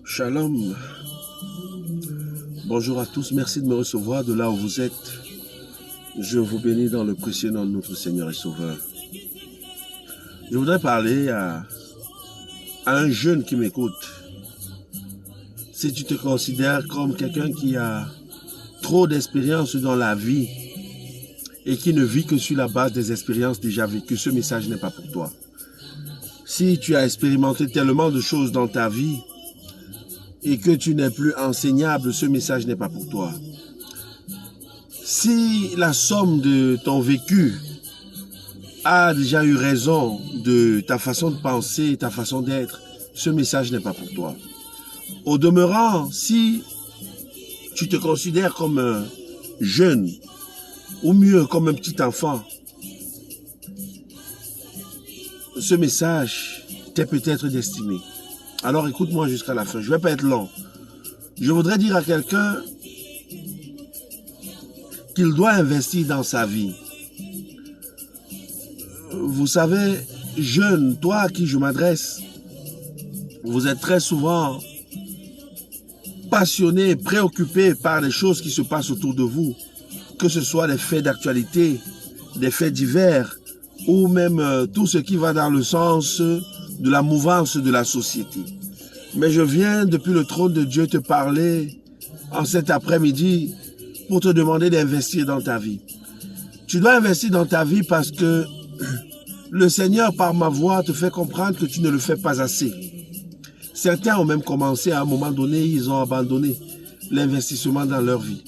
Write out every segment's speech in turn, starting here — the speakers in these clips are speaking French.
Shalom. Bonjour à tous. Merci de me recevoir de là où vous êtes. Je vous bénis dans le précieux nom de notre Seigneur et Sauveur. Je voudrais parler à un jeune qui m'écoute. Si tu te considères comme quelqu'un qui a trop d'expérience dans la vie et qui ne vit que sur la base des expériences déjà vécues, ce message n'est pas pour toi. Si tu as expérimenté tellement de choses dans ta vie et que tu n'es plus enseignable, ce message n'est pas pour toi. Si la somme de ton vécu a déjà eu raison de ta façon de penser, ta façon d'être, ce message n'est pas pour toi. Au demeurant, si tu te considères comme un jeune, ou mieux comme un petit enfant, ce message t'est peut-être destiné. Alors écoute-moi jusqu'à la fin, je ne vais pas être long. Je voudrais dire à quelqu'un qu'il doit investir dans sa vie. Vous savez, jeune, toi à qui je m'adresse, vous êtes très souvent passionné, préoccupé par les choses qui se passent autour de vous, que ce soit des faits d'actualité, des faits divers, ou même tout ce qui va dans le sens de la mouvance de la société. Mais je viens depuis le trône de Dieu te parler en cet après-midi pour te demander d'investir dans ta vie. Tu dois investir dans ta vie parce que le Seigneur, par ma voix, te fait comprendre que tu ne le fais pas assez. Certains ont même commencé à un moment donné, ils ont abandonné l'investissement dans leur vie.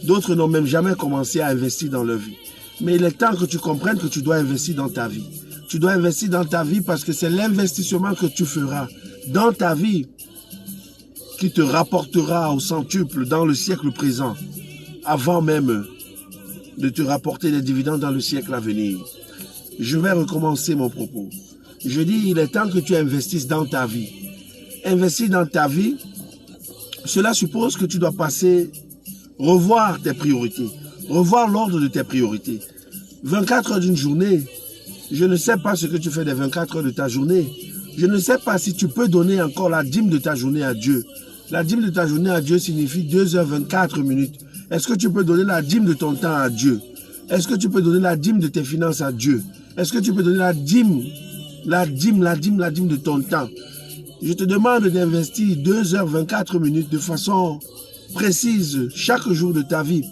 D'autres n'ont même jamais commencé à investir dans leur vie. Mais il est temps que tu comprennes que tu dois investir dans ta vie. Tu dois investir dans ta vie parce que c'est l'investissement que tu feras dans ta vie qui te rapportera au centuple dans le siècle présent, avant même de te rapporter des dividendes dans le siècle à venir. Je vais recommencer mon propos. Je dis, il est temps que tu investisses dans ta vie. Investir dans ta vie, cela suppose que tu dois revoir tes priorités, revoir l'ordre de tes priorités. 24 heures d'une journée, je ne sais pas ce que tu fais des 24 heures de ta journée. Je ne sais pas si tu peux donner encore la dîme de ta journée à Dieu. La dîme de ta journée à Dieu signifie 2h24. Est-ce que tu peux donner la dîme de ton temps à Dieu? Est-ce que tu peux donner la dîme de tes finances à Dieu? Est-ce que tu peux donner la dîme de ton temps? Je te demande d'investir 2h24 de façon précise chaque jour de ta vie.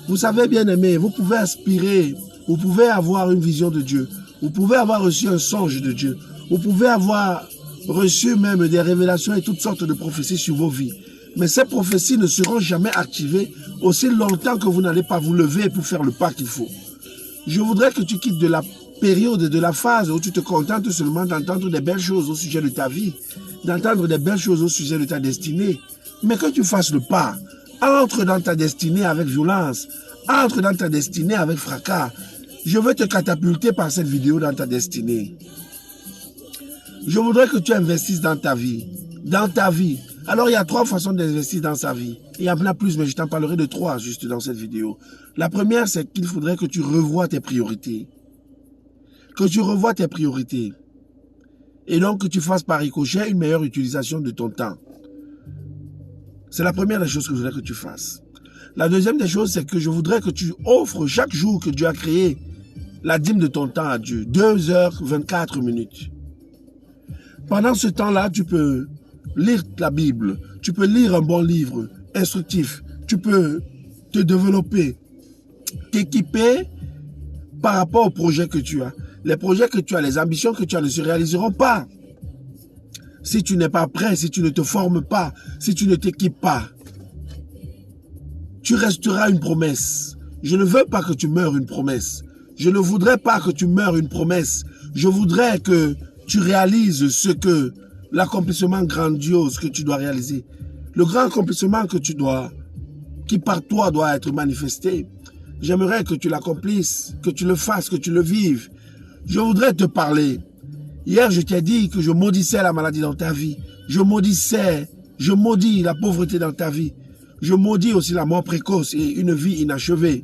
Vous savez, bien aimé, vous pouvez aspirer, vous pouvez avoir une vision de Dieu, vous pouvez avoir reçu un songe de Dieu, vous pouvez avoir reçu même des révélations et toutes sortes de prophéties sur vos vies. Mais ces prophéties ne seront jamais activées aussi longtemps que vous n'allez pas vous lever pour faire le pas qu'il faut. Je voudrais que tu quittes de la période, de la phase où tu te contentes seulement d'entendre des belles choses au sujet de ta vie, d'entendre des belles choses au sujet de ta destinée, mais que tu fasses le pas. Entre dans ta destinée avec violence, entre dans ta destinée avec fracas. Je veux te catapulter par cette vidéo dans ta destinée. Je voudrais que tu investisses dans ta vie. Dans ta vie. Alors, il y a 3 façons d'investir dans sa vie. Il y en a plus, mais je t'en parlerai de 3 juste dans cette vidéo. La première, c'est qu'il faudrait que tu revoies tes priorités. Que tu revoies tes priorités. Et donc, que tu fasses par ricochet une meilleure utilisation de ton temps. C'est la première des choses que je voudrais que tu fasses. La deuxième des choses, c'est que je voudrais que tu offres chaque jour que Dieu a créé la dîme de ton temps à Dieu. 2h24. Pendant ce temps-là, tu peux lire la Bible, tu peux lire un bon livre instructif, tu peux te développer, t'équiper par rapport aux projets que tu as. Les projets que tu as, les ambitions que tu as ne se réaliseront pas si tu n'es pas prêt, si tu ne te formes pas, si tu ne t'équipes pas. Tu resteras une promesse. Je ne veux pas que tu meures une promesse. Je ne voudrais pas que tu meures une promesse. Je voudrais que tu réalises l'accomplissement grandiose que tu dois réaliser. Le grand accomplissement qui par toi doit être manifesté. J'aimerais que tu l'accomplisses, que tu le fasses, que tu le vives. Je voudrais te parler. Hier, je t'ai dit que je maudissais la maladie dans ta vie. Je maudis la pauvreté dans ta vie. Je maudis aussi la mort précoce et une vie inachevée.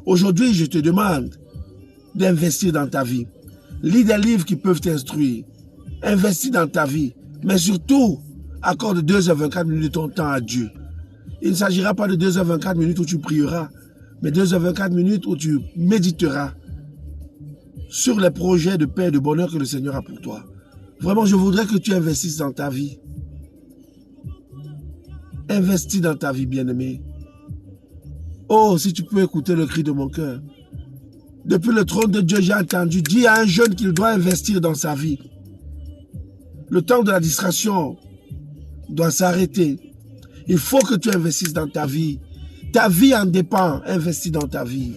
Aujourd'hui, je te demande d'investir dans ta vie. Lis des livres qui peuvent t'instruire. Investis dans ta vie. Mais surtout, Accorde 2h24 minutes de ton temps à Dieu. Il ne s'agira pas de 2h24 minutes où tu prieras, mais 2h24 minutes où tu méditeras sur les projets de paix et de bonheur que le Seigneur a pour toi. Vraiment, je voudrais que tu investisses dans ta vie. Investis dans ta vie, bien-aimé. Oh, si tu peux écouter le cri de mon cœur. Depuis le trône de Dieu, j'ai entendu dire à un jeune qu'il doit investir dans sa vie. Le temps de la distraction doit s'arrêter. Il faut que tu investisses dans ta vie. Ta vie en dépend. Investis dans ta vie.